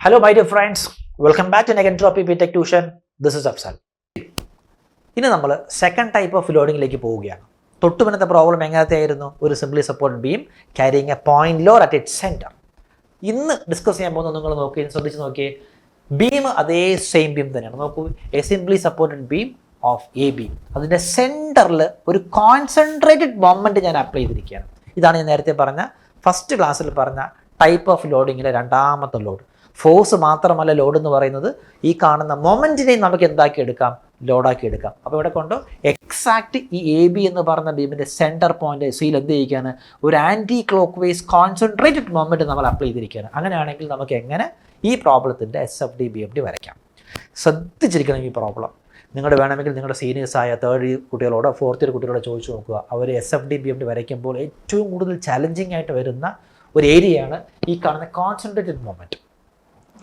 Hello my dear friends, welcome back to Entropy Tech Tuition. This is Afsal. ഇനി നമ്മൾ second type of ലോഡിങ്ങിലേക്ക് പോവുകയാണ്. തൊട്ടുപിന്നത്തെ problem എങ്ങനത്തെയായിരുന്നു? ഒരു simply support beam carrying A point load at its centre. ഇന്ന് discuss ചെയ്യാൻ പോകുന്നത് നിങ്ങൾ നോക്കി ശ്രദ്ധിച്ച് നോക്കിയേ, ബീം അതേ സെയിം ബീം തന്നെയാണ്. നോക്കൂ, A simply supported beam of A B, അതിൻ്റെ സെൻറ്ററിൽ ഒരു കോൺസെൻട്രേറ്റഡ് മൊമെൻറ്റ് ഞാൻ അപ്ലൈ ചെയ്തിരിക്കുകയാണ്. ഇതാണ് ഞാൻ നേരത്തെ പറഞ്ഞ ഫസ്റ്റ് ക്ലാസ്സിൽ പറഞ്ഞ ടൈപ്പ് ഓഫ് ലോഡിങ്ങിലെ രണ്ടാമത്തെ ലോഡ്. ഫോഴ്സ് മാത്രമല്ല ലോഡ് എന്ന് പറയുന്നത്, ഈ കാണുന്ന മൊമെൻറ്റിനെയും നമുക്ക് എന്താക്കി എടുക്കാം, ലോഡാക്കി എടുക്കാം. അപ്പോൾ ഇവിടെ കൊണ്ട് എക്സാക്റ്റ് ഈ എ ബി എന്ന് പറഞ്ഞ ബീമിൻ്റെ സെൻറ്റർ പോയിന്റ് സിയിൽ എന്ത് ചെയ്യിക്കുകയാണ്, ഒരു anticlockwise concentrated moment നമ്മൾ അപ്ലൈ ചെയ്തിരിക്കുകയാണ്. അങ്ങനെയാണെങ്കിൽ നമുക്ക് എങ്ങനെ ഈ പ്രോബ്ലത്തിൻ്റെ SFD BFD വരയ്ക്കാം? ശ്രദ്ധിച്ചിരിക്കണം ഈ പ്രോബ്ലം. നിങ്ങളുടെ വേണമെങ്കിൽ നിങ്ങളുടെ സീനിയേഴ്സായ തേർഡ് ഇയർ കുട്ടികളോടോ ഫോർത്ത് ഇയർ കുട്ടികളോട് ചോദിച്ചു നോക്കുക. അവർ SFD BFD വരയ്ക്കുമ്പോൾ ഏറ്റവും കൂടുതൽ ചലഞ്ചിങ് ആയിട്ട് വരുന്ന ഒരു ഏരിയയാണ് ഈ കാണുന്ന കോൺസെൻട്രേറ്റഡ് മൊമെൻറ്റ്.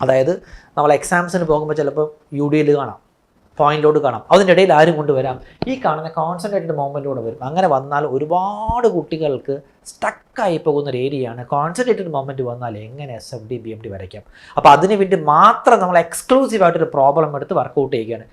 അതായത് നമ്മൾ എക്സാംസിന് പോകുമ്പോൾ ചിലപ്പോൾ UDL കാണാം, പോയിന്റ് ലോഡ് കാണാം, അതിൻ്റെ ഇടയിൽ ആരും കൊണ്ടുവരാം, ഈ കാണുന്ന കോൺസെൻട്രേറ്റഡ് മൊമെൻറ്റിലൂടെ വരും. അങ്ങനെ വന്നാൽ ഒരുപാട് കുട്ടികൾക്ക് സ്റ്റക്കായി പോകുന്ന ഒരു ഏരിയയാണ് കോൺസെൻട്രേറ്റഡ് മൊമെൻറ്റ് വന്നാൽ എങ്ങനെ SFD BFD വരയ്ക്കാം. അപ്പോൾ അതിന് വേണ്ടി മാത്രം നമ്മൾ എക്സ്ക്ലൂസീവായിട്ടൊരു പ്രോബ്ലം എടുത്ത് വർക്കൗട്ട് ചെയ്യുകയാണ്.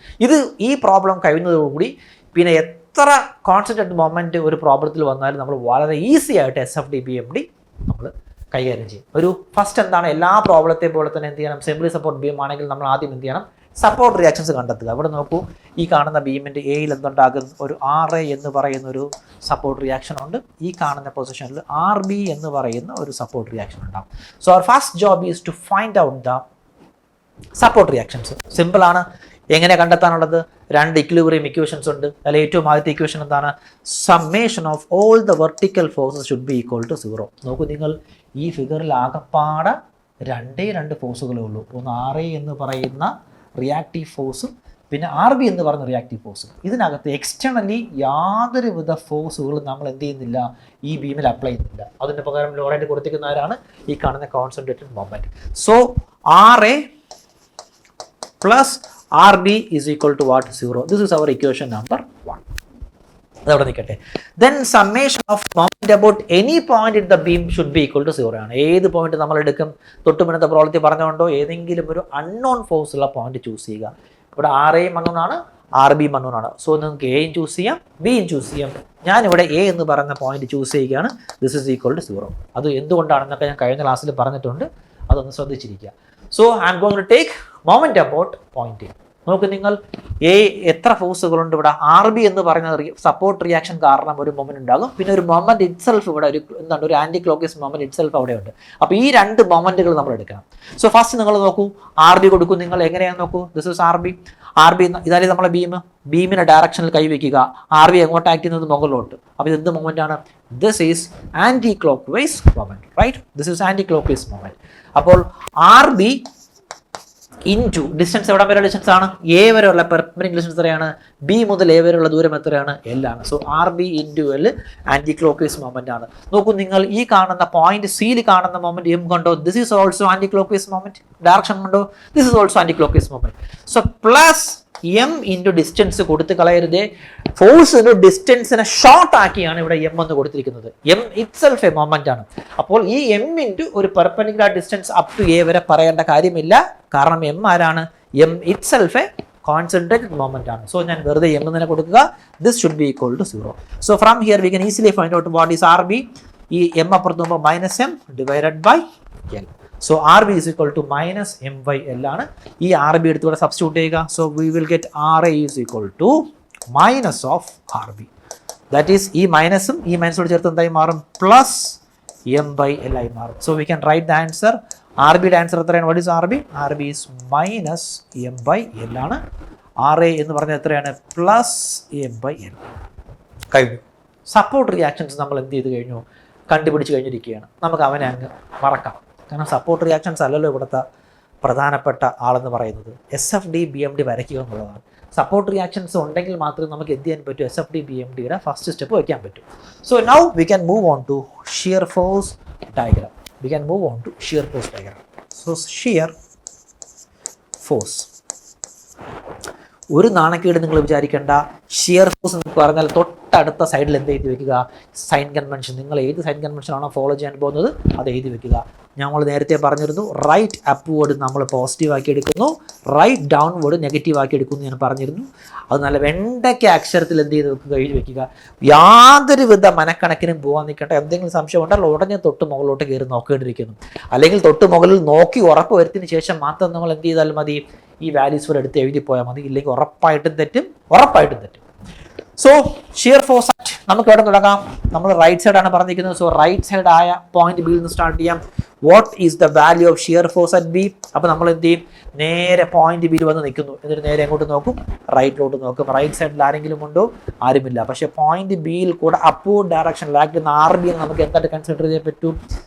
ഈ പ്രോബ്ലം കഴിയുന്നതോടുകൂടി പിന്നെ എത്ര കോൺസെൻട്രേറ്റഡ് മൊമെൻറ്റ് ഒരു പ്രോബ്ലത്തിൽ വന്നാലും നമ്മൾ വളരെ ഈസി ആയിട്ട് SFD BFD നമ്മൾ കൈകാര്യം ചെയ്യും. ഒരു ഫസ്റ്റ് എന്താണ്, എല്ലാ പ്രോബ്ലത്തെ പോലെ തന്നെ എന്ത് ചെയ്യണം, സിംപ്ലി സപ്പോർട്ട് ബീം ആണെങ്കിൽ നമ്മൾ ആദ്യം എന്ത് ചെയ്യണം, സപ്പോർട്ട് റിയാക്ഷൻസ് കണ്ടെത്തുക. അവിടെ നോക്കൂ, ഈ കാണുന്ന ബീമിൻ്റെ എയിൽ എന്തുണ്ടാകുന്ന ഒരു RA എന്ന് പറയുന്ന ഒരു സപ്പോർട്ട് റിയാക്ഷൻ ഉണ്ട്. ഈ കാണുന്ന പൊസിഷനിൽ RB എന്ന് പറയുന്ന ഒരു സപ്പോർട്ട് റിയാക്ഷൻ ഉണ്ടാകും. സോ അവർ first job is to find out the support reactions. സിമ്പിളാണ്. എങ്ങനെ കണ്ടെത്താനുള്ളത്? രണ്ട് ഇക്വിലിബ്രിയം ഇക്വേഷൻസ് ഉണ്ട്. അതിൽ ഏറ്റവും ആദ്യത്തെ ഇക്വേഷൻ എന്താണ്, summation of all the vertical forces should be equal to 0. നോക്കൂ നിങ്ങൾ, ഈ ഫിഗറിൽ ആകെപ്പാടെ രണ്ട് ഫോഴ്സുകളേ ഉള്ളൂ. ഒന്ന് RA എന്ന് പറയുന്ന റിയാക്റ്റീവ് ഫോഴ്സും പിന്നെ RB എന്ന് പറയുന്ന റിയാക്റ്റീവ് ഫോഴ്സും. ഇതിനകത്ത് എക്സ്റ്റേണലി യാതൊരുവിധ ഫോഴ്സുകളും നമ്മൾ എന്ത് ചെയ്യുന്നില്ല, ഈ ബീമിൽ അപ്ലൈ ചെയ്യുന്നില്ല. അതിൻ്റെ പകരം ലോഡായിട്ട് കൊടുത്തിരിക്കുന്ന ആരാണ്, ഈ കാണുന്ന concentrated moment. So RA plus RB is equal to what? 0. This is our equation number 1. അതവിടെ നിൽക്കട്ടെ. Then summation of moment about any point in the beam should be equal to 0 ആണ്. ഏത് പോയിന്റ് നമ്മൾ എടുക്കും? തൊട്ടുമുന്നത്തെ പ്രോബ്ലത്തിൽ പറഞ്ഞുകൊണ്ടോ ഏതെങ്കിലും ഒരു അൺനോൺ ഫോഴ്സ് ഉള്ള point choose ചെയ്യുക. ഇവിടെ RA അൺനോൺ ആണ്, RB അൺനോൺ ആണ്. സോ നിങ്ങൾക്ക് എയും ചൂസ് ചെയ്യാം, ബിയും ചൂസ് ചെയ്യാം. ഞാനിവിടെ A എന്ന് പറയുന്ന പോയിന്റ് ചൂസ് ചെയ്യുകയാണ്. This is equal to 0. അത് എന്തുകൊണ്ടാണെന്നൊക്കെ ഞാൻ കഴിഞ്ഞ ക്ലാസ്സിൽ പറഞ്ഞിട്ടുണ്ട്, അതൊന്ന് ശ്രദ്ധിച്ചിരിക്കുക. So I'm going to take moment about point A. നോക്ക് നിങ്ങൾ, എത്ര ഫോഴ്സുകളുണ്ട് ഇവിടെ? RB എന്ന് പറയുന്ന സപ്പോർട്ട് റിയാക്ഷൻ കാരണം ഒരു മൊമെന്റ് ഉണ്ടാകും. പിന്നെ ഒരു മൊമെന്റ് ഇറ്റ്സെൽഫ് ഇവിടെ ഒരു ആന്റി ക്ലോക്ക് മൊമെന്റ് ഇറ്റ്സെൽഫ് അവിടെ ഉണ്ട്. അപ്പോൾ ഈ രണ്ട് മൊമെന്റുകൾ നമ്മൾ എടുക്കണം. സോ ഫസ്റ്റ് നിങ്ങൾ നോക്കൂ, RB കൊടുക്കും. നിങ്ങൾ എങ്ങനെയാണെന്ന് നോക്കൂ. This is RB. ഇതായാലും നമ്മളെ ബീമിന്റെ ഡയറക്ഷനിൽ കൈവയ്ക്കുക. RB എങ്ങോട്ട് ആക്ട് ചെയ്യുന്നത്? മുകളിലോട്ട്. അപ്പോൾ ഇത് എന്ത് മൊമെന്റ് ആണ്? This is anti clock vice moment, right? This is anti clock vice moment. അപ്പോൾ RB ഇൻറ്റു ഡിസ്റ്റൻസ്, എവിടെ വരെയുള്ള ഡിസ്റ്റൻസ് ആണ്? A വരെയുള്ള പെർപെൻഡിക്കുലർ ഡിസ്റ്റൻസ് എത്രയാണ്? B മുതൽ A വരെയുള്ള ദൂരം എത്രയാണ്? L ആണ്. So RB into L anti clock vice moment ആണ്. നോക്കൂ നിങ്ങൾ, ഈ കാണുന്ന പോയിന്റ് സിയിൽ കാണുന്ന മൊമെന്റ് M കണ്ടോ? This is also anti clock vice moment. Direction കണ്ടോ? This is also anti clock vice moment. So plus M into distance കൊടുത്ത് കളയരുതേ. ഫോഴ്സിന് ഡിസ്റ്റൻസിനെ ഷോർട്ട് ആക്കിയാണ് ഇവിടെ M എന്ന് കൊടുത്തിരിക്കുന്നത്. M ഇറ്റ്സെൽഫ് എ മൊമെന്റ് ആണ്. അപ്പോൾ ഈ M ഇൻറ്റു ഒരു perpendicular distance up to A വരെ പറയേണ്ട കാര്യമില്ല. കാരണം M ആരാണ്? M itself a concentrated moment ആണ്. സോ ഞാൻ വെറുതെ M തന്നെ കൊടുക്കുക. This should be equal to 0. So from here we can easily find out what is RB. ഈ M അപ്പുറത്ത് പോകുമ്പോൾ -M divided by L. So RB is equal to minus M/L ആണ്. ഈ RB എടുത്തുകൂടെ സബ്സ്റ്റിറ്റ്യൂട്ട് ചെയ്യുക. So we will get RA is equal to minus of RB. That is ഈ മൈനസും ഈ മൈനസോട് ചേർത്ത് എന്തായി മാറും? പ്ലസ് M/L ആയി മാറും. So we can write the answer. RBയുടെ ആൻസർ എത്രയാണ്? What is RB? RB is minus M/L ആണ്. RA എന്ന് പറഞ്ഞാൽ എത്രയാണ്? Plus M/L. കഴിഞ്ഞു. സപ്പോർട്ട് റിയാക്ഷൻസ് നമ്മൾ എന്ത് ചെയ്ത് കഴിഞ്ഞു? കണ്ടുപിടിച്ച് കഴിഞ്ഞിരിക്കുകയാണ്. നമുക്ക് അവനെ അങ്ങ് മറക്കാം. കാരണം സപ്പോർട്ട് റിയാക്ഷൻസ് അല്ലല്ലോ ഇവിടുത്തെ പ്രധാനപ്പെട്ട ആളെന്ന് പറയുന്നത്. SFD BFD വരയ്ക്കുക എന്നുള്ളതാണ്. സപ്പോർട്ട് റിയാക്ഷൻസ് ഉണ്ടെങ്കിൽ മാത്രമേ നമുക്ക് എന്ത് ചെയ്യാൻ പറ്റൂ? SFD BFDയുടെ ഫസ്റ്റ് സ്റ്റെപ്പ് വയ്ക്കാൻ പറ്റും. So now we can move on to shear force diagram. So shear force, ഒരു നാണക്കേട് നിങ്ങൾ വിചാരിക്കേണ്ട. ഷിയർ ഫോഴ്സ് എന്ന് പറഞ്ഞാൽ തൊട്ട തൊട്ടടുത്ത സൈഡിൽ എന്ത് എഴുതി വെക്കുക? Sign convention. നിങ്ങൾ ഏത് സൈൻ കൺവെൻഷൻ ആണോ ഫോളോ ചെയ്യാൻ പോകുന്നത് അത് എഴുതി വെക്കുക. ഞങ്ങൾ നേരത്തെ പറഞ്ഞിരുന്നു, റൈറ്റ് അപ്വേർഡ് നമ്മൾ പോസിറ്റീവ് ആക്കി എടുക്കുന്നു, റൈറ്റ് ഡൗൺവേർഡ് നെഗറ്റീവ് ആക്കി എടുക്കുന്നു ഞാൻ പറഞ്ഞിരുന്നു. അത് നല്ല വെണ്ടയ്ക്ക അക്ഷരത്തിൽ എന്ത് ചെയ്ത് വെക്കുക? എഴുതി വെക്കുക. യാതൊരുവിധ മനക്കണക്കിനും പോകാൻ നിൽക്കേണ്ട. എന്തെങ്കിലും സംശയം ഉണ്ടല്ലോ ഉടനെ തൊട്ട് മുകളിലോട്ട് കയറി നോക്കേണ്ടിയിരിക്കുന്നു. അല്ലെങ്കിൽ തൊട്ട് മുകളിൽ നോക്കി ഉറപ്പ് വരുത്തിയതിന് ശേഷം മാത്രം നമ്മൾ എന്ത് ചെയ്താൽ മതി? ഈ വാല്യൂസ് വരെ എടുത്ത് എഴുതി പോയാൽ മതി. ഇല്ലെങ്കിൽ ഉറപ്പായിട്ടും തെറ്റും. സോ ഷിയർ ഫോഴ്സ് അറ്റ് നമുക്ക് എവിടെ തുടങ്ങാം? നമ്മൾ റൈറ്റ് സൈഡ് ആണ് പറഞ്ഞിരിക്കുന്നത്. സോ റൈറ്റ് സൈഡ് ആയ പോയിന്റ് ബിയിൽ നിന്ന് സ്റ്റാർട്ട് ചെയ്യാം. What is the value of shear force at B? അപ്പോൾ നമ്മൾ എന്ത് ചെയ്യും? നേരെ പോയിന്റ് ബിയിൽ വന്ന് നിൽക്കുന്നു. എന്നിട്ട് നേരെ എങ്ങോട്ട് നോക്കും? റൈറ്റിലോട്ട് നോക്കും. റൈറ്റ് സൈഡിൽ ആരെങ്കിലും ഉണ്ടോ? ആരുമില്ല. പക്ഷേ പോയിന്റ് ബിയിൽ കൂടെ അപ്വേർഡ് ഡയറക്ഷനിൽ ആക്കുന്ന ആർ ബി നമുക്ക് എന്തായിട്ട് കൺസിഡർ ചെയ്യാൻ പറ്റും?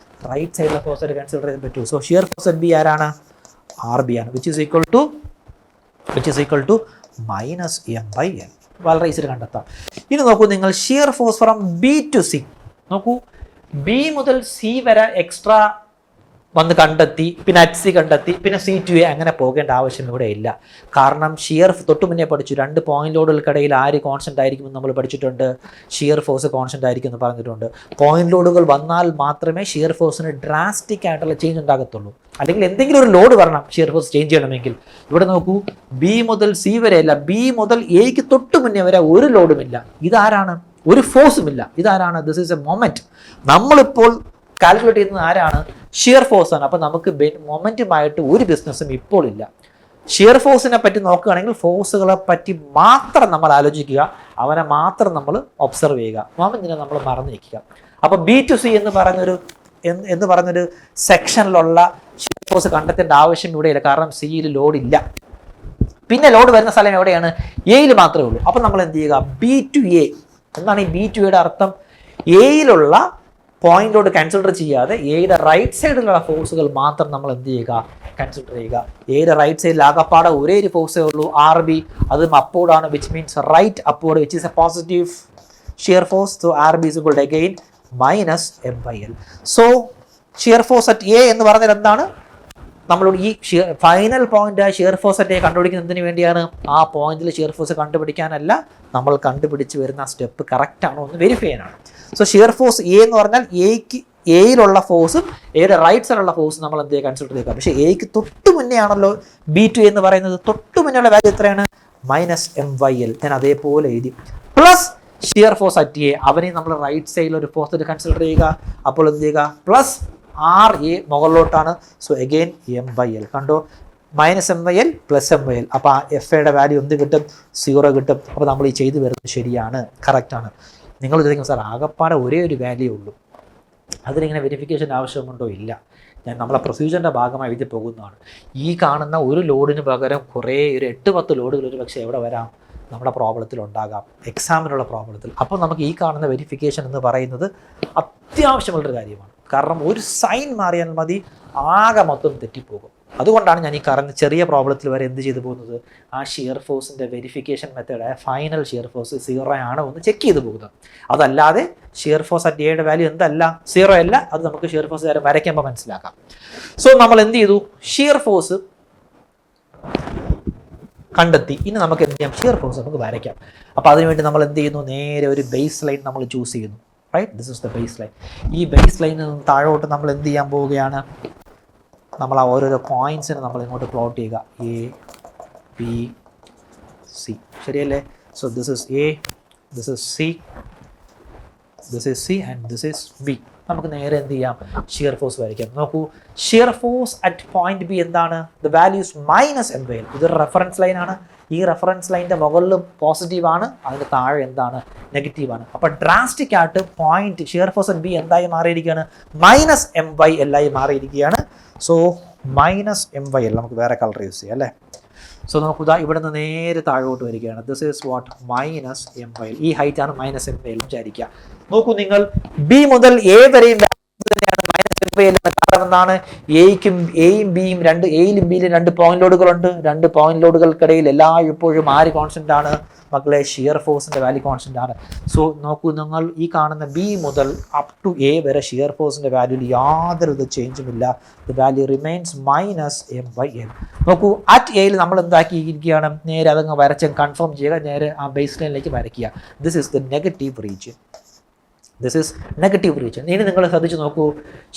റൈറ്റ് സൈഡിലെ ഫോഴ്സ് ആയിട്ട് കൺസിഡർ ചെയ്യാൻ പറ്റും. So shear force at B ആരാണ്? ആർ ബി ആണ്. Which is equal to minus M by L. വളരെ ഈസിയിൽ കണ്ടെത്താം. ഇനി നോക്കൂ നിങ്ങൾ, shear force from B to C. നോക്കൂ, ബി മുതൽ സി വരെ എക്സ്ട്രാ വന്ന് കണ്ടെത്തി, പിന്നെ അറ്റ് സി കണ്ടെത്തി, പിന്നെ സി ടു എ അങ്ങനെ പോകേണ്ട ആവശ്യം ഇവിടെ ഇല്ല. കാരണം ഷിയർ തൊട്ട് മുന്നേ പഠിച്ചു, 2 പോയിന്റ് ലോഡുകൾക്കിടയിൽ ആര് കോൺസ്റ്റന്റ് ആയിരിക്കുമെന്ന് നമ്മൾ പഠിച്ചിട്ടുണ്ട്. ഷിയർ ഫോഴ്സ് കോൺസ്റ്റന്റ് ആയിരിക്കും എന്ന് പറഞ്ഞിട്ടുണ്ട്. പോയിന്റ് ലോഡുകൾ വന്നാൽ മാത്രമേ ഷിയർ ഫോഴ്സിന് ഡ്രാസ്റ്റിക് ആയിട്ടുള്ള ചേഞ്ച് ഉണ്ടാകത്തുള്ളൂ. അല്ലെങ്കിൽ എന്തെങ്കിലും ഒരു ലോഡ് വരണം ഷിയർ ഫോഴ്സ് ചേഞ്ച് ചെയ്യണമെങ്കിൽ. ഇവിടെ നോക്കൂ, ബി മുതൽ സി വരെ അല്ല, ബി മുതൽ എക്ക് തൊട്ട് മുന്നേ വരെ ഒരു ലോഡുമില്ല. ഇതാരാണ്? ഒരു ഫോഴ്സും ഇല്ല. ഇതാരാണ്? This is A moment. നമ്മളിപ്പോൾ കാൽക്കുലേറ്റ് ചെയ്യുന്നത് ആരാണ്? ഷിയർ ഫോഴ്സ് ആണ്. അപ്പോൾ നമുക്ക് മൊമെന്റുമായിട്ട് ഒരു ബിസിനസ്സും ഇപ്പോൾ ഇല്ല. ഷിയർ ഫോഴ്സിനെ പറ്റി നോക്കുകയാണെങ്കിൽ ഫോഴ്സുകളെ പറ്റി മാത്രം നമ്മൾ ആലോചിക്കുക, അവനെ മാത്രം നമ്മൾ ഒബ്സർവ് ചെയ്യുക, മൊമെന്റിനെ നമ്മൾ മറന്നിരിക്കുക. അപ്പോൾ ബി ടു സി എന്ന് പറഞ്ഞൊരു സെക്ഷനിലുള്ള ഷിയർ ഫോഴ്സ് കണ്ടെത്തേണ്ട ആവശ്യം ഇവിടെയില്ല. കാരണം സിയിൽ ലോഡ് ഇല്ല. പിന്നെ ലോഡ് വരുന്ന സ്ഥലം എവിടെയാണ്? എയിൽ മാത്രമേ ഉള്ളൂ. അപ്പം നമ്മൾ എന്ത് ചെയ്യുക? B to A. എന്താണ് ഈ ബി ടു എയുടെ അർത്ഥം? എയിലുള്ള പോയിന്റോട് കൺസിഡർ ചെയ്യാതെ എയുടെ റൈറ്റ് സൈഡിലുള്ള ഫോഴ്സുകൾ മാത്രം നമ്മൾ എന്ത് ചെയ്യുക? കൺസിഡർ ചെയ്യുക. എയുടെ റൈറ്റ് സൈഡിൽ ആകപ്പാടെ ഒരേ ഒരു ഫോഴ്സേ ഉള്ളൂ, ആർ ബി. അതും അപ്വേർഡാണ്, which means right upward, which is a positive shear force. So R B is equal to again minus M by L. So shear force at A എന്ന് പറഞ്ഞാൽ എന്താണ്? നമ്മളോട് ഈ final point shear force at A കണ്ടുപിടിക്കുന്നതിന് വേണ്ടിയാണ്. ആ പോയിന്റിൽ shear force കണ്ടുപിടിക്കാനല്ല, നമ്മൾ കണ്ടുപിടിച്ച് വരുന്ന സ്റ്റെപ്പ് കറക്റ്റ് ആണോ എന്ന് വെരിഫൈ ചെയ്യാനാണ്. സോ ഷിയർ ഫോഴ്സ് എ എന്ന് പറഞ്ഞാൽ എയിലുള്ള ഫോഴ്സും എയുടെ റൈറ്റ് സൈഡിലുള്ള ഫോഴ്സും നമ്മൾ എന്ത് ചെയ്യുക? കൺസിഡർ ചെയ്യുക. പക്ഷേ എക്ക് തൊട്ട് മുന്നേ ആണല്ലോ ബി ടു എന്ന് പറയുന്നത്. തൊട്ട് മുന്നേയുള്ള വാല്യൂ എത്രയാണ്? Minus M by L. ഞാൻ അതേപോലെ എഴുതി. Plus shear force at A, അവനെ നമ്മൾ റൈറ്റ് സൈഡിൽ ഒരു ഫോഴ്സ് കൺസിഡർ ചെയ്യുക. അപ്പോൾ എന്ത് ചെയ്യുക? പ്ലസ് ആർ എ മുകളിലോട്ടാണ്. So again M by L. കണ്ടോ? Minus M by L plus M by L. അപ്പോൾ ആ എഫ് എയുടെ വാല്യൂ എന്ത് കിട്ടും? 0 കിട്ടും. അപ്പോൾ നമ്മൾ ഈ ചെയ്തു വരുന്നത് ശരിയാണ്, കറക്റ്റാണ്. നിങ്ങൾ ചോദിക്കും, സാർ ആകപ്പാടെ ഒരേ ഒരു വാല്യൂ ഉള്ളൂ, അതിനിങ്ങനെ വെരിഫിക്കേഷൻ ആവശ്യമുണ്ടോ? ഇല്ല. ഞാൻ നമ്മളെ പ്രൊസീജിയറിൻ്റെ ഭാഗമായി എഴുതി പോകുന്നതാണ്. ഈ കാണുന്ന ഒരു ലോഡിന് പകരം കുറേ ഒരു 8-10 ലോഡുകൾ ഒരു പക്ഷേ എവിടെ വരാം? നമ്മുടെ പ്രോബ്ലത്തിൽ ഉണ്ടാകാം, എക്സാമിനുള്ള പ്രോബ്ലത്തിൽ. അപ്പോൾ നമുക്ക് ഈ കാണുന്ന വെരിഫിക്കേഷൻ എന്ന് പറയുന്നത് അത്യാവശ്യമുള്ളൊരു കാര്യമാണ്. കാരണം ഒരു സൈൻ മാറിയാൽ മതി, ആകെ മൊത്തം തെറ്റിപ്പോകും. അതുകൊണ്ടാണ് ഞാൻ ഈ ചെറിയ പ്രോബ്ലത്തിൽ വരെ എന്ത് ചെയ്തു പോകുന്നത്? ആ ഷിയർ ഫോഴ്സിൻ്റെ വെരിഫിക്കേഷൻ മെത്തേഡായ ഫൈനൽ ഷിയർ ഫോഴ്സ് 0 ആണോ എന്ന് ചെക്ക് ചെയ്ത് പോകുന്നത്. അതല്ലാതെ ഷിയർ ഫോഴ്സ് അറ്റ് എയുടെ വാല്യൂ എന്തല്ല? 0 അല്ല. അത് നമുക്ക് ഷിയർ ഫോഴ്സ് കാര്യം വരയ്ക്കുമ്പോൾ മനസ്സിലാക്കാം. സോ നമ്മൾ എന്ത് ചെയ്തു? ഷിയർ ഫോഴ്സ് കണ്ടെത്തി. ഇനി നമുക്ക് എന്ത് ചെയ്യാം? ഷിയർ ഫോഴ്സ് നമുക്ക് വരയ്ക്കാം. അപ്പോൾ അതിനുവേണ്ടി നമ്മൾ എന്ത് ചെയ്യുന്നു? നേരെ ഒരു ബേസ് ലൈൻ നമ്മൾ ചൂസ് ചെയ്യുന്നു. Right, this is the base line. ഈ ബേസ് ലൈനിൽ നിന്ന് താഴോട്ട് നമ്മൾ എന്ത് ചെയ്യാൻ പോവുകയാണ്? നമ്മൾ ആ ഓരോരോ പോയിന്റ്സിന് നമ്മൾ ഇങ്ങോട്ട് പ്ലോട്ട് ചെയ്യുക. A, B, C. ശരിയല്ലേ? So this is A, this is C, this is C and this is B. നമുക്ക് നേരെ എന്ത് ചെയ്യാം? ഷിയർ ഫോഴ്സ് വരയ്ക്കാം. നോക്കൂ, shear force at point B എന്താണ്? The values minus M by L. ഇതൊരു റെഫറൻസ് ലൈനാണ്. ഈ റെഫറൻസ് ലൈനിൻ്റെ മുകളിലും പോസിറ്റീവാണ്, അതിൻ്റെ താഴെ എന്താണ്? നെഗറ്റീവാണ്. അപ്പോൾ ഡ്രാസ്റ്റിക് ആയിട്ട് point shear force at B എന്തായി മാറിയിരിക്കുകയാണ്? മൈനസ് എം വൈ എൽ ആയി മാറിയിരിക്കുകയാണ്. So minus M by L. നമുക്ക് വേറെ കളർ യൂസ് ചെയ്യാം അല്ലേ? സോ നമുക്ക് ഇവിടെ നിന്ന് നേരെ താഴോട്ട് വരികയാണ്. This is what? Minus M by L. ഈ ഹൈറ്റാണ് മൈനസ് എം വൈ എൽ വിചാരിക്കുക. നോക്കൂ നിങ്ങൾ, ബി മുതൽ എ വരെയും മൈനസ് എം വൈ എൽ. കാരണം കാരണം എന്താണ്, എയും ബിയും എയിലും ബിയിലും 2 പോയിന്റ് ലോഡുകളുണ്ട്. 2 പോയിന്റ് ലോഡുകൾക്കിടയിൽ എപ്പോഴും ആര് കോൺസ്റ്റന്റ് ആണ് മക്കളെ? ഷിയർ ഫോഴ്സിന്റെ വാല്യൂ കോൺസ്റ്റന്റ് ആണ്. സോ നോക്കൂ, നിങ്ങൾ ഈ കാണുന്ന ബി മുതൽ അപ് ടു എ വരെ ഷിയർ ഫോഴ്സിന്റെ വാല്യൂയിൽ യാതൊരു ചേഞ്ചും ഇല്ല. The value remains -M/L. നോക്കൂ, അറ്റ് എയിൽ നമ്മൾ എന്താക്കിയിരിക്കുകയാണ്, നേരെ അതങ്ങ് വരച്ച് കൺഫേം ചെയ്യുക, നേരെ ആ ബേസ് ലൈനിലേക്ക് വരയ്ക്കുക. This is the negative region. ഇനി നിങ്ങൾ ശ്രദ്ധിച്ച് നോക്കൂ,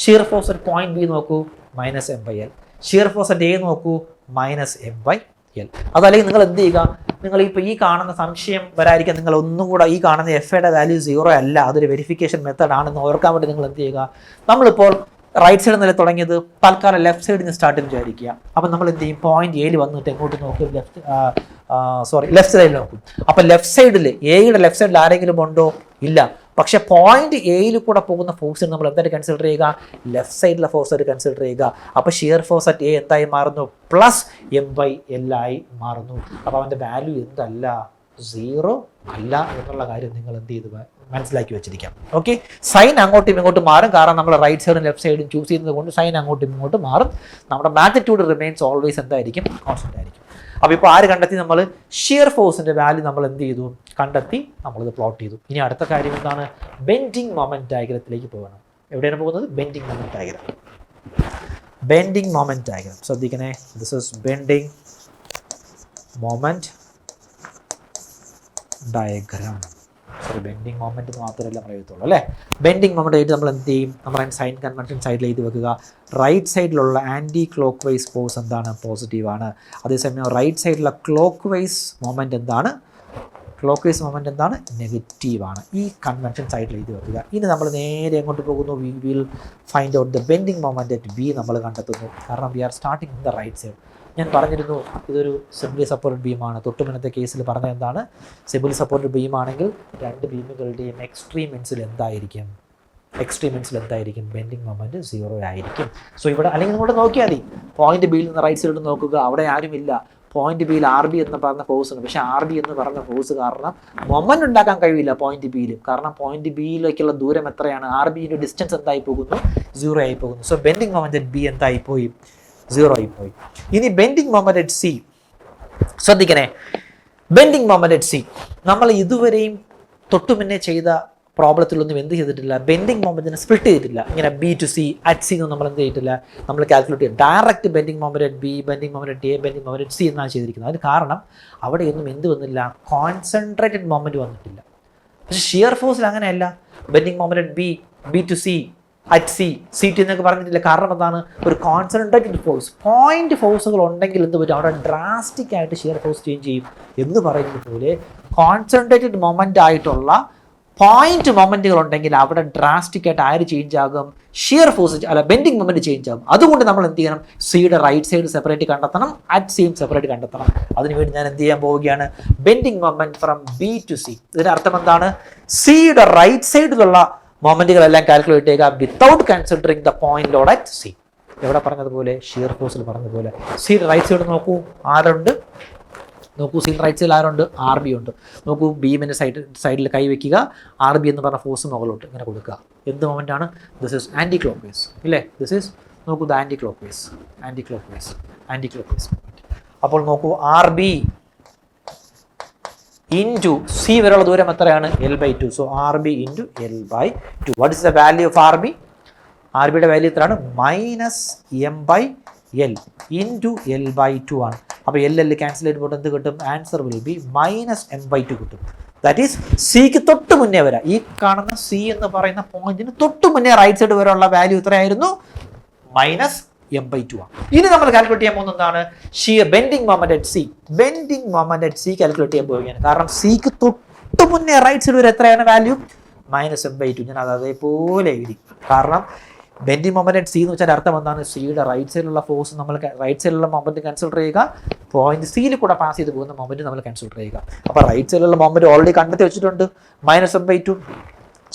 shear force at point B നോക്കൂ, -M/L. Shear force at A നോക്കൂ, -M/L. അതല്ലെങ്കിൽ നിങ്ങൾ എന്ത് ചെയ്യുക, നിങ്ങൾ ഇപ്പോൾ ഈ കാണുന്ന സംശയം വരാതിരിക്കാൻ നിങ്ങൾ ഒന്നും കൂടെ ഈ കാണുന്ന എഫ്-യുടെ വാല്യൂ 0 അല്ല, അതൊരു വെരിഫിക്കേഷൻ മെത്തേഡ് ആണെന്ന് ഓർക്കാൻ വേണ്ടി നിങ്ങൾ എന്ത് ചെയ്യുക, നമ്മളിപ്പോൾ റൈറ്റ് സൈഡിൽ നില തുടങ്ങിയത് തൽക്കാലം ലെഫ്റ്റ് സൈഡിൽ നിന്ന് സ്റ്റാർട്ട് വിചാരിക്കുക. അപ്പം നമ്മൾ എന്ത് ചെയ്യും, പോയിന്റ് എയിൽ വന്നിട്ട് എങ്ങോട്ട് നോക്കും, ലെഫ്റ്റ് സൈഡിൽ നോക്കും. അപ്പം ലെഫ്റ്റ് സൈഡിൽ എയുടെ ലെഫ്റ്റ് സൈഡിൽ ആരെങ്കിലും ഉണ്ടോ? ഇല്ല. പക്ഷെ പോയിന്റ് എയിൽ കൂടെ പോകുന്ന ഫോഴ്സിന് നമ്മൾ എന്തായിട്ട് കൺസിഡർ ചെയ്യുക, ലെഫ്റ്റ് സൈഡിലെ ഫോഴ്സ് ആയിട്ട് കൺസിഡർ ചെയ്യുക. അപ്പോൾ ഷിയർ ഫോഴ്സ് അറ്റ് എ എന്തായി മാറുന്നു, +M/L ആയി മാറുന്നു. അപ്പോൾ അവൻ്റെ വാല്യൂ എന്തല്ല, 0 അല്ല എന്നുള്ള കാര്യം നിങ്ങൾ എന്ത് ചെയ്ത് മനസ്സിലാക്കി വെച്ചിരിക്കാം. ഓക്കെ, സൈൻ അങ്ങോട്ടും ഇങ്ങോട്ടും മാറും, കാരണം നമ്മൾ റൈറ്റ് സൈഡും ലെഫ്റ്റ് സൈഡും ചൂസ് ചെയ്യുന്നത് കൊണ്ട് സൈൻ അങ്ങോട്ടും ഇങ്ങോട്ടും മാറും. നമ്മുടെ മാഗ്നിറ്റ്യൂഡ് റിമെയിൻസ് ഓൾവേസ് എന്തായിരിക്കും, കോൺസ്റ്റന്റ് ആയിരിക്കും. അപ്പോൾ ഇപ്പോൾ ആര് കണ്ടെത്തി, നമ്മൾ ഷിയർ ഫോഴ്സിന്റെ വാല്യൂ നമ്മൾ എന്ത് ചെയ്തു, കണ്ടെത്തി, നമ്മളിത് പ്ലോട്ട് ചെയ്തു. ഇനി അടുത്ത കാര്യം എന്താണ്, ബെൻഡിങ് മൊമെന്റ് ഡയഗ്രത്തിലേക്ക് പോകണം. എവിടെയാണ് പോകുന്നത്, ബെൻഡിങ് മൊമെന്റ് ഡയഗ്രം. ശ്രദ്ധിക്കണേ, this is bending moment diagram. Bending moment മാത്രമല്ല പറയത്തുള്ളൂ അല്ലേ. ബെൻഡിങ് മൊമെന്റ് ആയിട്ട് നമ്മൾ എന്ത് ചെയ്യും, നമ്മൾ സൈൻ കൺവെൻഷൻ സൈഡിൽ എഴുതി വെക്കുക. റൈറ്റ് സൈഡിലുള്ള ആൻറ്റി ക്ലോക്ക് വൈസ് ഫോഴ്സ് എന്താണ്, പോസിറ്റീവാണ്. അതേസമയം റൈറ്റ് സൈഡിലുള്ള ക്ലോക്ക് വൈസ് മൊമെന്റ് എന്താണ്, നെഗറ്റീവാണ്. ഈ കൺവെൻഷൻ സൈഡിൽ എഴുതി വെക്കുക. ഇനി നമ്മൾ നേരെ എങ്ങോട്ട് പോകുന്നു, we will find out the bending moment at B നമ്മൾ കണ്ടെത്തുന്നു. കാരണം we are starting in the right side. ഞാൻ പറഞ്ഞിരുന്നു ഇതൊരു സിംപ്ലി സപ്പോർട്ടഡ് ബീമാണ്. തൊട്ടുമുന്നത്തെ കേസിൽ പറഞ്ഞ എന്താണ്, സിംപ്ലി സപ്പോർട്ടഡ് ബീമാണെങ്കിൽ 2 ബീമുകളുടെയും എക്സ്ട്രീം എൻഡ്സിൽ എന്തായിരിക്കും, ബെൻഡിങ് മൊമെന്റ് 0 ആയിരിക്കും. സോ ഇവിടെ അല്ലെങ്കിൽ ഇങ്ങോട്ട് നോക്കിയാൽ മതി, പോയിന്റ് ബിയിൽ നിന്ന് റൈറ്റ് സൈഡിൽ നോക്കുക, അവിടെ ആരുമില്ല. പോയിന്റ് ബിയിൽ RB എന്ന് പറഞ്ഞ ഫോഴ്സ് ഉണ്ട്. പക്ഷേ RB എന്ന് പറഞ്ഞ ഫോഴ്സ് കാരണം മൊമെന്റ് ഉണ്ടാക്കാൻ കഴിയില്ല പോയിന്റ് ബിയിൽ. കാരണം പോയിന്റ് ബിയിലേക്കുള്ള ദൂരം എത്രയാണ്, RBയുടെ ഡിസ്റ്റൻസ് എന്തായി പോകുന്നു, 0 ആയി പോകുന്നു. So bending moment at B എന്തായി പോയി, 0 ആയി പോയി. ഇനി ബെൻഡിങ് മൊമെന്റ് അറ്റ് സി ശ്രദ്ധിക്കണേ. ബെൻഡിങ് മൊമെന്റ് അറ്റ് സി നമ്മൾ ഇതുവരെയും തൊട്ടുമുന്നേ ചെയ്ത പ്രോബ്ലത്തിലൊന്നും എന്ത് ചെയ്തിട്ടില്ല, ബെൻഡിങ് മൊമെന്റിനെ സ്പ്ലിറ്റ് ചെയ്തിട്ടില്ല. ഇങ്ങനെ B to C at C ഒന്നും നമ്മൾ എന്ത് ചെയ്തിട്ടില്ല, നമ്മൾ കാൽക്കുലേറ്റ് ചെയ്യും. Direct bending moment at B, bending moment at A, bending moment at C എന്നാണ് ചെയ്തിരിക്കുന്നത്. അതിന് കാരണം അവിടെയൊന്നും എന്ത് വന്നില്ല, കോൺസെൻട്രേറ്റഡ് മൊമെന്റ് വന്നിട്ടില്ല. പക്ഷേ ഷിയർ ഫോഴ്സിൽ അങ്ങനെയല്ല. Bending moment at B, B to C at C T എന്നൊക്കെ പറഞ്ഞിട്ടില്ല. കാരണം എന്താണ്, ഒരു കോൺസെൻട്രേറ്റഡ് ഫോഴ്സ്, പോയിന്റ് ഫോഴ്സുകൾ ഉണ്ടെങ്കിൽ എന്ത് പറ്റും, അവിടെ ഡ്രാസ്റ്റിക് ആയിട്ട് ഷിയർ ഫോഴ്സ് ചേഞ്ച് ചെയ്യും. എന്ന് പറയുന്നത് പോലെ കോൺസെൻട്രേറ്റഡ് മൊമെന്റ് ആയിട്ടുള്ള പോയിന്റ് മൊമെന്റുകൾ ഉണ്ടെങ്കിൽ അവിടെ ഡ്രാസ്റ്റിക് ആയിട്ട് ആര് ചേഞ്ച് ആകും, ഷിയർ ഫോഴ്സ് അല്ല ബെൻഡിങ് മൊമെന്റ് ചേഞ്ച് ആകും. അതുകൊണ്ട് നമ്മൾ എന്ത് ചെയ്യണം, സിയുടെ റൈറ്റ് സൈഡ് സെപ്പറേറ്റ് കണ്ടെത്തണം, അറ്റ് സിയും സെപ്പറേറ്റ് കണ്ടെത്തണം. അതിനുവേണ്ടി ഞാൻ എന്ത് ചെയ്യാൻ പോവുകയാണ്, bending moment from B to C. ഇതിന്റെ അർത്ഥം എന്താണ്, സിയുടെ റൈറ്റ് സൈഡിലുള്ള മൊമെന്റുകളെല്ലാം കാൽക്കുലേറ്റ് ചെയ്യുക without considering the point load at C. എവിടെ പറഞ്ഞതുപോലെ, ഷിയർ ഫോഴ്സിൽ പറഞ്ഞതുപോലെ. സിയുടെ റൈറ്റ് സൈഡ് നോക്കൂ, ആരുണ്ട് നോക്കൂ, സിയുടെ റൈറ്റ് സൈഡിൽ ആരുണ്ട്, RB ഉണ്ട്. നോക്കൂ, ബീമിൻ്റെ സൈഡിൽ കൈവയ്ക്കുക, RB എന്ന് പറഞ്ഞ ഫോഴ്സ് മുകളിലോട്ട് ഇങ്ങനെ കൊടുക്കുക. എന്ത് മൊമെന്റ് ആണ്, this is anti clock vice ഇല്ലേ, ദിസ് ഈസ് നോക്കൂ the anti clock vice moment. അപ്പോൾ നോക്കൂ, RB into C വരെയുള്ള ദൂരം എത്രയാണ്, L/2. So RB into L/2. What is the value of RB? RBയുടെ value എത്രയാണ്, -M/L into L/2 ആണ്. അപ്പോൾ L ക്യാൻസൽ ചെയ്ത് പോയിട്ട് എന്ത് കിട്ടും, ആൻസർ വിൽ ബി -M/2 കിട്ടും. ദാറ്റ് ഈസ് സിക്ക് തൊട്ട് മുന്നേ വരാം. ഈ കാണുന്ന C എന്ന് പറയുന്ന പോയിന്റിന് തൊട്ട് മുന്നേ റൈറ്റ് സൈഡ് വരെയുള്ള വാല്യൂ എത്രയായിരുന്നു, -M/2 ആണ്. ഇനി നമ്മൾ കാൽക്കുലേറ്റ് ചെയ്യാൻ പോകുന്നത് എന്താണ്, shear bending moment at C. Bending moment at C calculate ചെയ്യാൻ പോവുകയാണ്. കാരണം സിക്ക് തൊട്ട് മുന്നേ റൈറ്റ് സൈഡ് വരെ എത്രയാണ് വാല്യൂ, -M/2. ഞാൻ അത് അതേപോലെ എഴുതി. കാരണം ബെൻഡിങ് മൊമെന്റ് അറ്റ് സി എന്ന് വെച്ചാൽ അർത്ഥം എന്താണ്, സിയുടെ റൈറ്റ് സൈഡിലുള്ള ഫോഴ്സ് നമ്മൾ റൈറ്റ് സൈഡിലുള്ള മൊമെന്റ് കൺസിഡർ ചെയ്യുക, പോയിന്റ് സിയിൽ കൂടെ പാസ് ചെയ്ത് പോകുന്ന മൊമെന്റ് നമ്മൾ കൺസിഡർ ചെയ്യുക. അപ്പോൾ റൈറ്റ് സൈഡിലുള്ള മൊമെന്റ് ഓൾറെഡി കണ്ടെത്തി വെച്ചിട്ടുണ്ട്, -M/2.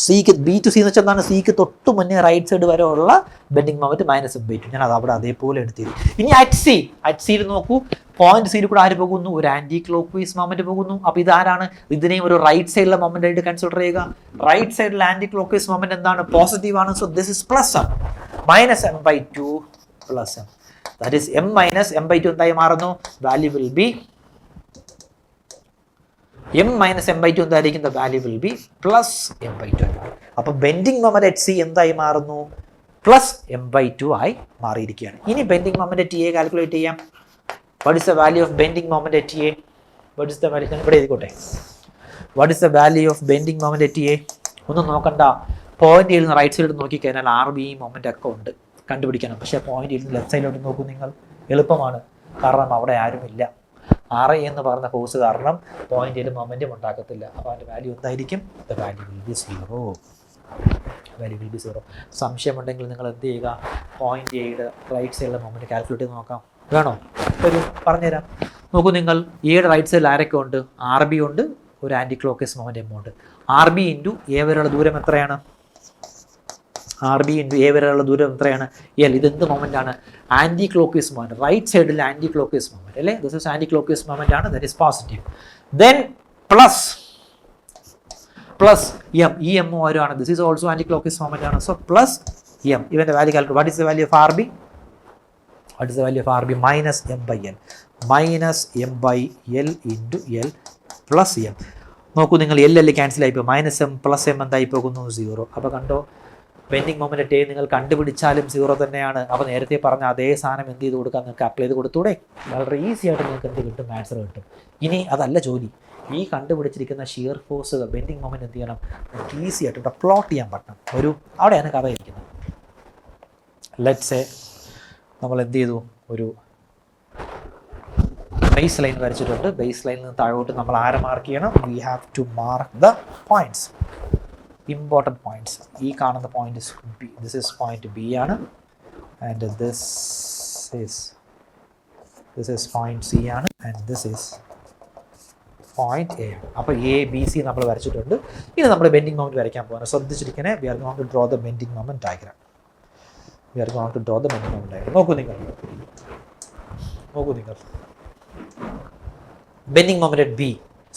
സിക്ക് B to C എന്ന് വെച്ചാൽ എന്താണ്, സിക്ക് തൊട്ട് മുന്നേ റൈറ്റ് സൈഡ് വരെ ഉള്ള ബെൻഡിങ് മൊമെന്റ് -M/2. ഞാൻ അത് അവിടെ അതേപോലെ എടുത്തിരുന്നു. ഇനി അറ്റ് സിയിൽ നോക്കൂ, പോയിന്റ് സിയിൽ കൂടെ ആര് പോകുന്നു, ഒരു ആന്റി ക്ലോക്ക് വൈസ് മൊമെന്റ് പോകുന്നു. അപ്പോൾ ഇതാരാണ്, ഇതിനെയും ഒരു റൈറ്റ് സൈഡിലെ മൊമെന്റ് ആയിട്ട് കൺസിഡർ ചെയ്യുക. റൈറ്റ് സൈഡിൽ ആന്റി ക്ലോക്ക് വൈസ് മൊമെന്റ് എന്താണ്, പോസിറ്റീവ് ആണ്. സോ ദിസ് ഇസ് പ്ലസ് ആണ്. Minus M by two plus M. That is M minus M by two എന്തായി മാറുന്നു? Value will be M minus M by two എന്തായിരിക്കും? The value will be plus M by two. അപ്പോൾ bending moment at C എന്തായി മാറുന്നു? Plus M by two ആയി മാറിയിരിക്കുകയാണ്. ഇനി bending moment at A calculate ചെയ്യാം. What is the value of bending moment at A? What is the value? ഞാൻ ഇവിടെ എഴുതിക്കോട്ടെ. What is the value of bending moment at A? ഒന്നും നോക്കണ്ട, point ചെയ്യുന്ന റൈറ്റ് സൈഡിൽ നോക്കിക്കഴിഞ്ഞാൽ ആർ ബി മൊമെന്റ് ഒക്കെ ഉണ്ട് കണ്ടുപിടിക്കണം. പക്ഷേ പോയിന്റ് ചെയ്യുന്ന ലെഫ്റ്റ് സൈഡിലോട്ട് നോക്കൂ നിങ്ങൾ, എളുപ്പമാണ്. കാരണം അവിടെ ആരുമില്ല. ആർ എന്ന് പറഞ്ഞ ഫോഴ്സ് കാരണം പോയിന്റിൽ മൊമെന്റും ഉണ്ടാക്കത്തില്ല. അപ്പോൾ അതിൻ്റെ വാല്യൂ എന്തായിരിക്കും? The value will B zero. Value will B zero. സംശയമുണ്ടെങ്കിൽ നിങ്ങൾ എന്ത് ചെയ്യുക? പോയിന്റ് എയുടെ റൈറ്റ് സൈഡിലെ മൊമെന്റ് കാൽക്കുലേറ്റ് ചെയ്ത് നോക്കാം. വേണോ? ഒരു പറഞ്ഞുതരാം. നോക്കൂ നിങ്ങൾ, എയുടെ റൈറ്റ് സൈഡിൽ ആരൊക്കെ ഉണ്ട്? ആർ ബി ഉണ്ട്, ഒരു ആൻറ്റി ക്ലോക്കസ് മൊമെന്റ് എം ഉണ്ട്. ആർ ബി ഇൻറ്റു എ വരെയുള്ള ദൂരം എത്രയാണ്? ആർ ബി ഇൻറ്റു എ വരെയുള്ള ദൂരം എത്രയാണ്? എൽ. ഇതെന്ത് മൊമെന്റ് ആണ്? Anticlockwise moment. റൈറ്റ് സൈഡിൽ ആൻറ്റി ക്ലോക്കസ് മൊമെന്റ് അല്ലേ? This is anticlockwise moment ആണ്. That is positive. Then plus M. ഈ എം ഓരോആണ്. This is also anticlockwise moment ആണ്. So plus M. ഇവന്റെ value calculate. What is the value of R B? What is the value of R B? Minus M by L. Minus M by L into L plus M. നോക്കൂ നിങ്ങൾ, L L cancel ആയിപ്പോൾ minus M plus M എന്തായി പോകുന്നു? Zero. അപ്പോൾ കണ്ടോ, bending moment at A നിങ്ങൾ കണ്ടുപിടിച്ചാലും zero തന്നെയാണ്. അപ്പോൾ നേരത്തെ പറഞ്ഞ അതേ സാധനം എന്ത് ചെയ്ത് കൊടുക്കാം? നിങ്ങൾക്ക് അപ്ലൈ ചെയ്ത് കൊടുത്തൂടെ? വളരെ ഈസി ആയിട്ട് നിങ്ങൾക്ക് എന്ത് കിട്ടും? ആൻസർ കിട്ടും. ഇനി അതല്ല ജോലി, ഈ കണ്ടുപിടിച്ചിരിക്കുന്ന ഷിയർ ഫോഴ്സുകൾ ബെൻഡിങ് മൊമെന്റ് എന്ത് ചെയ്യണം? നമുക്ക് ഈസി ആയിട്ട് ഇവിടെ പ്ലോട്ട് ചെയ്യാൻ പറ്റണം. അവിടെയാണ് കഥ ഇരിക്കുന്നത്. ലെറ്റ്സ് സേ നമ്മൾ എന്ത് ചെയ്തു? ഒരു ബേസ് ലൈൻ വരച്ചിട്ടുണ്ട്. ബേസ് ലൈനിൽ നിന്ന് താഴോട്ട് നമ്മൾ ആരെ മാർക്ക് ചെയ്യണം? We have to mark the points, important points. ഈ കാണുന്ന point B. This is point B ആണ്. And this is point C ആണ്. And this is point A ആണ്. അപ്പോൾ എ ബി സി നമ്മൾ വരച്ചിട്ടുണ്ട്. ഇനി നമ്മൾ ബെൻഡിങ് മൊമെന്റ് വരയ്ക്കാൻ പോകുന്നത്. ശ്രദ്ധിച്ചിരിക്കണേ. We are going to draw the bending moment diagram. നോക്കൂ നിങ്ങൾ, bending moment at B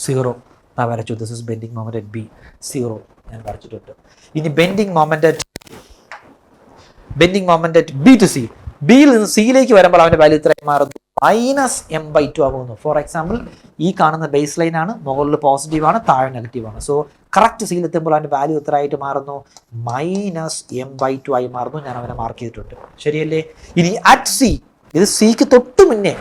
zero ഞാൻ വരച്ചു. This is bending moment at B zero ഞാൻ വരച്ചിട്ടുണ്ട്. ഇനി bending moment at B to C. ബിയിൽ നിന്ന് സിയിലേക്ക് വരുമ്പോൾ അവൻ്റെ വാല്യൂ ഇത്രയും മാറുന്നു? മൈനസ് എം ബൈ ടു ആകുന്നു. ഫോർ എക്സാമ്പിൾ, ഈ കാണുന്ന ബേസ് ലൈൻ ആണ്, മുകളിൽ പോസിറ്റീവ് ആണ്, താഴെ നെഗറ്റീവ് ആണ്. സോ കറക്റ്റ് സിയിൽ എത്തുമ്പോൾ അവൻ്റെ വാല്യൂ എത്ര ആയിട്ട് മാറുന്നു? മൈനസ് എം ബൈ ടു ആയി മാറുന്നു. ഞാൻ അവനെ മാർക്ക് ചെയ്തിട്ടുണ്ട്. ശരിയല്ലേ? ഇനി അറ്റ് സി, ഇത് സിക്ക് തൊട്ട് മുന്നേ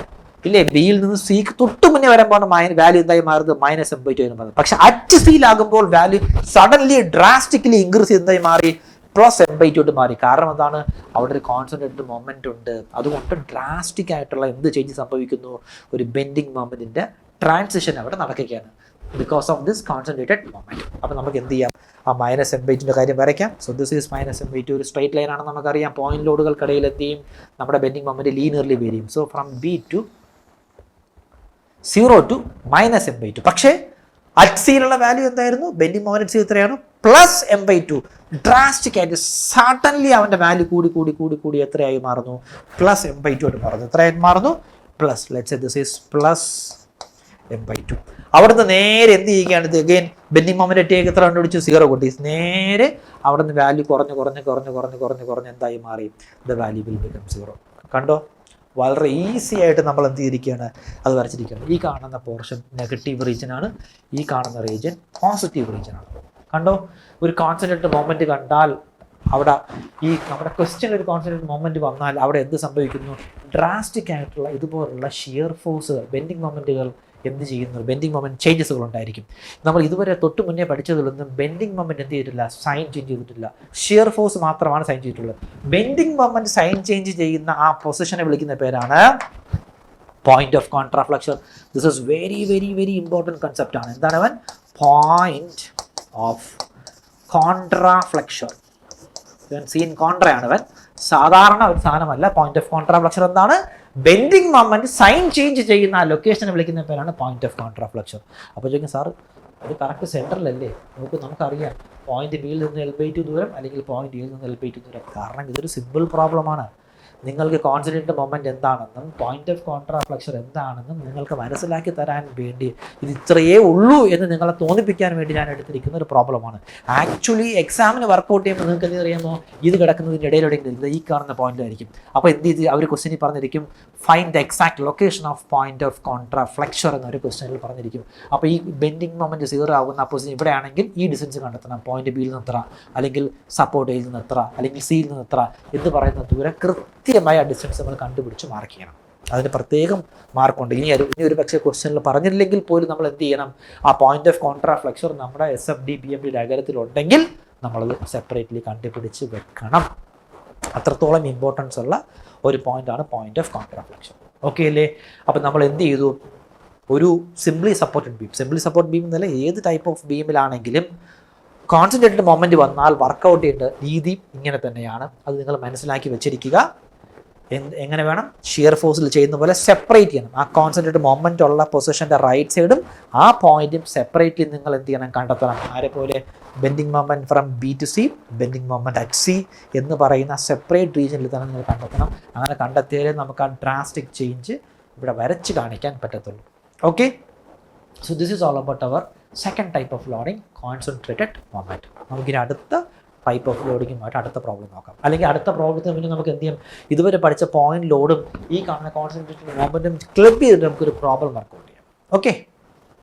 ഇല്ലേ? ബിയിൽ നിന്ന് സിക്ക് തൊട്ട് മുന്നേ വരുമ്പോൾ വാല്യൂ എന്തായി മാറുന്നത്? മൈനസ് എം ബൈ ടു എന്ന് പറയുന്നത്. പക്ഷെ അറ്റ് സിയിലാകുമ്പോൾ വാല്യൂ സഡൻലി ഡ്രാസ്റ്റിക്കലി ഇൻക്രീസ് ചെയ്ത് എന്തായി മാറി? പ്ലസ് എം ബൈ ടു ആയിട്ട് മാറി. കാരണം എന്താണ്? അവിടെ ഒരു കോൺസെൻട്രേറ്റഡ് മൊമെന്റ് ഉണ്ട്. അതുകൊണ്ട് ഡ്രാസ്റ്റിക് ആയിട്ടുള്ള എന്ത് ചേഞ്ച് സംഭവിക്കുന്നു? ഒരു ബെൻഡിങ് മൊമെന്റിന്റെ ട്രാൻസിഷൻ അവിടെ നടക്കുകയാണ് because of this concentrated moment. അപ്പോൾ നമുക്ക് എന്ത് ചെയ്യാം? ആ മൈനസ് എം ബൈ ടുവിൻ്റെ കാര്യം വരയ്ക്കാം. So this is minus M by two. ഒരു സ്ട്രൈറ്റ് ലൈൻ ആണെന്ന് നമുക്കറിയാം. പോയിന്റ് ലോഡുകൾക്കിടയിൽ എന്ത് ചെയ്യും? നമ്മുടെ ബെൻഡിങ് മൊമെന്റ് ലീനിയർലി വേരി ചെയ്യും. So from B to 0 to minus M by two. പക്ഷേ അറ്റ് സിയിലുള്ള വാല്യൂ എന്തായിരുന്നു? ബെൻഡിങ് മൊമെന്റ് സി എത്രയാണ്? Plus M by two. Drastic ആയിട്ട് സഡൻലി അവൻ്റെ വാല്യൂ കൂടി എത്രയായി മാറുന്നു? പ്ലസ് എം ബൈ ടു ആയിട്ട് മാറുന്നു. എത്രയായിട്ട് മാറുന്നു? Plus. Let's say this is plus M by two. അവിടുന്ന് നേരെ എന്ത് ചെയ്യുകയാണ്? ഇത് അഗെയിൻ ബെൻഡിങ് മൊമെന്റ് ടേക്ക് എത്ര കണ്ടുപിടിച്ചു? 0 കൂട്ടി. നേരെ അവിടുന്ന് വാല്യൂ കുറഞ്ഞ് എന്തായി മാറി? The value will become 0. കണ്ടോ? വളരെ ഈസി ആയിട്ട് നമ്മൾ എന്ത് ചെയ്തിരിക്കുകയാണ്? അത് വരച്ചിരിക്കുകയാണ്. ഈ കാണുന്ന പോർഷൻ നെഗറ്റീവ് റീജിയൻ ആണ്, ഈ കാണുന്ന റീജിയൻ പോസിറ്റീവ് റീജിയൻ ആണ്. കണ്ടോ? ഒരു കോൺസെൻട്രേറ്റഡ് മൊമെന്റ് കണ്ടാൽ അവിടെ ഈ നമ്മുടെ ക്വസ്റ്റ്യനിൽ ഒരു കോൺസെൻട്രേറ്റഡ് മൊമെന്റ് വന്നാൽ അവിടെ എന്ത് സംഭവിക്കുന്നു? ഡ്രാസ്റ്റിക് ആയിട്ടുള്ള ഇതുപോലുള്ള ഷിയർ ഫോഴ്സുകൾ, ബെൻഡിങ് മൊമെന്റുകൾ എന്ത് ചെയ്യുന്നു? ബെൻഡിങ് മൊമെന്റ് ചേഞ്ചസുകൾ ഉണ്ടായിരിക്കും. നമ്മൾ ഇതുവരെ തൊട്ട് മുന്നേ പഠിച്ചതിലൊന്നും ബെൻഡിങ് മൊമെന്റ് എന്ത് ചെയ്തിട്ടില്ല? സൈൻ ചേഞ്ച് ചെയ്തിട്ടില്ല. ഷിയർ ഫോഴ്സ് മാത്രമാണ് സൈൻ ചെയ്തിട്ടുള്ളത്. ബെൻഡിങ് മൊമെന്റ് സൈൻ ചേഞ്ച് ചെയ്യുന്ന ആ പൊസിഷനെ വിളിക്കുന്ന പേരാണ് point of contraflexure. This is very important concept ആണ്. എന്താണ് അവൻ? Point of contraflexure. സീൻ കോൺട്രയാണ് അവൻ, സാധാരണ ഒരു സാധനമല്ല. പോയിന്റ് ഓഫ് കോൺട്രാഫ്ലക്ഷൻ എന്താണ്? ബെൻഡിങ് മൊമെന്റ് സൈൻ ചേഞ്ച് ചെയ്യുന്ന ആ ലൊക്കേഷനെ വിളിക്കുന്ന പേരാണ് പോയിന്റ് ഓഫ് കോൺട്രാഫ്ലക്ഷൻ. അപ്പോൾ ചോദിക്കും, സാർ അത് കറക്റ്റ് സെൻറ്ററിലല്ലേ? നമുക്കറിയാം പോയിന്റ് ബിയിൽ നിന്ന് L/2 ദൂരം അല്ലെങ്കിൽ പോയിന്റ് എയിൽ നിന്ന് L/2 ദൂരം. കാരണം ഇതൊരു സിമ്പിൾ പ്രോബ്ലമാണ്. നിങ്ങൾക്ക് കോൺസെൻട്രേറ്റഡ് മൊമെൻറ്റ് എന്താണെന്നും പോയിന്റ് ഓഫ് കോൺട്രാഫ്ലക്ഷൻ എന്താണെന്നും നിങ്ങൾക്ക് മനസ്സിലാക്കി തരാൻ വേണ്ടി ഇത് ഇത്രയേ ഉള്ളൂ എന്ന് നിങ്ങളെ തോന്നിപ്പിക്കാൻ വേണ്ടി ഞാൻ എടുത്തിരിക്കുന്ന ഒരു പ്രോബ്ലമാണ്. ആക്ച്വലി എക്സാമിന് വർക്കൗട്ട് ചെയ്യുമ്പോൾ നിങ്ങൾക്ക് എന്ത് അറിയാമോ, ഇത് കിടക്കുന്നതിൻ്റെ ഇടയിലെവിടെയെങ്കിലും ഈ കാണുന്ന പോയിന്റായിരിക്കും. അപ്പോൾ എന്ത് ചെയ്ത് അവർ ക്വസ്റ്റ്യനിൽ പറഞ്ഞിരിക്കും find the exact location of point of contraflexure എന്നൊരു ക്വസ്റ്റ്യനിൽ പറഞ്ഞിരിക്കും. അപ്പോൾ ഈ ബെൻഡിങ് മൊമെൻറ്റ് 0 ആകുന്ന പൊസിഷൻ ഇവിടെ ആണെങ്കിൽ ഈ ഡിസ്റ്റൻസ് കണ്ടെത്തണം. പോയിന്റ് ബിയിൽ നിന്ന് എത്ര, അല്ലെങ്കിൽ സപ്പോർട്ട് എയിൽ നിന്ന് എത്ര, അല്ലെങ്കിൽ സിയിൽ നിന്ന് എത്ര എന്ന് പറയുന്ന ദൂരം കൃത്യമായ ഡിസ്റ്റൻസ് നമ്മൾ കണ്ടുപിടിച്ച് മാർക്ക് ചെയ്യണം. അതിന് പ്രത്യേകം മാർക്കുണ്ട്. ഇനി ഒരു പക്ഷേ ക്വസ്റ്റ്യനിൽ പറഞ്ഞില്ലെങ്കിൽ പോലും നമ്മൾ എന്ത് ചെയ്യണം, ആ പോയിന്റ് ഓഫ് കോൺട്രാഫ്ലക്ഷൻ നമ്മുടെ SFD BMD ഡയഗ്രത്തിലുണ്ടെങ്കിൽ നമ്മളത് സെപ്പറേറ്റ്ലി കണ്ടുപിടിച്ച് വെക്കണം. അത്രത്തോളം ഇമ്പോർട്ടൻസ് ഉള്ള ഒരു പോയിന്റാണ് പോയിന്റ് ഓഫ് കോൺട്രാഫ്ലക്ഷൻ. ഓക്കെ അല്ലേ? അപ്പം നമ്മൾ എന്ത് ചെയ്തു, ഒരു സിംപ്ലി സപ്പോർട്ട് ബീം എന്നല്ല ഏത് ടൈപ്പ് ഓഫ് ബീമിലാണെങ്കിലും കോൺസെൻട്രേറ്റഡ് മൊമെൻറ്റ് വന്നാൽ വർക്കൗട്ട് ചെയ്യേണ്ട രീതി ഇങ്ങനെ തന്നെയാണ്. അത് നിങ്ങൾ മനസ്സിലാക്കി വെച്ചിരിക്കുക. എങ്ങനെ വേണം, ഷിയർ ഫോഴ്സിൽ ചെയ്യുന്ന പോലെ സെപ്പറേറ്റ് ചെയ്യണം. ആ കോൺസെൻട്രേറ്റഡ് മൊമെൻ്റ് ഉള്ള പൊസിഷൻ്റെ റൈറ്റ് സൈഡും ആ പോയിന്റും സെപ്പറേറ്റ്ലി നിങ്ങൾ എന്ത് ചെയ്യണം, കണ്ടെത്തണം. ആരെപ്പോലെ bending moment from B to C, bending moment at C എന്ന് പറയുന്ന സെപ്പറേറ്റ് റീജിയനിൽ തന്നെ നിങ്ങൾ കണ്ടെത്തണം. അങ്ങനെ കണ്ടെത്തിയാലേ നമുക്ക് ആ ഡ്രാസ്റ്റിക് ചേഞ്ച് ഇവിടെ വരച്ച് കാണിക്കാൻ പറ്റത്തുള്ളൂ. Okay, so this is all about our second type of loading, concentrated moment. നമുക്കിനി അടുത്ത ടൈപ്പ് ഓഫ് ലോഡിങ്ങുമായിട്ട് അടുത്ത പ്രോബ്ലം നോക്കാം. അല്ലെങ്കിൽ അടുത്ത പ്രോബ്ലത്തിന് മുന്നേ നമുക്ക് എന്ത് ചെയ്യാം, ഇതുവരെ പഠിച്ച പോയിന്റ് ലോഡും ഈ കാണുന്ന കോൺസെൻട്രേറ്റഡ് മൊമെൻറ്റും ക്ലബ് ചെയ്തിട്ട് നമുക്കൊരു പ്രോബ്ലം വർക്കൗട്ട് ചെയ്യാം. ഓക്കെ.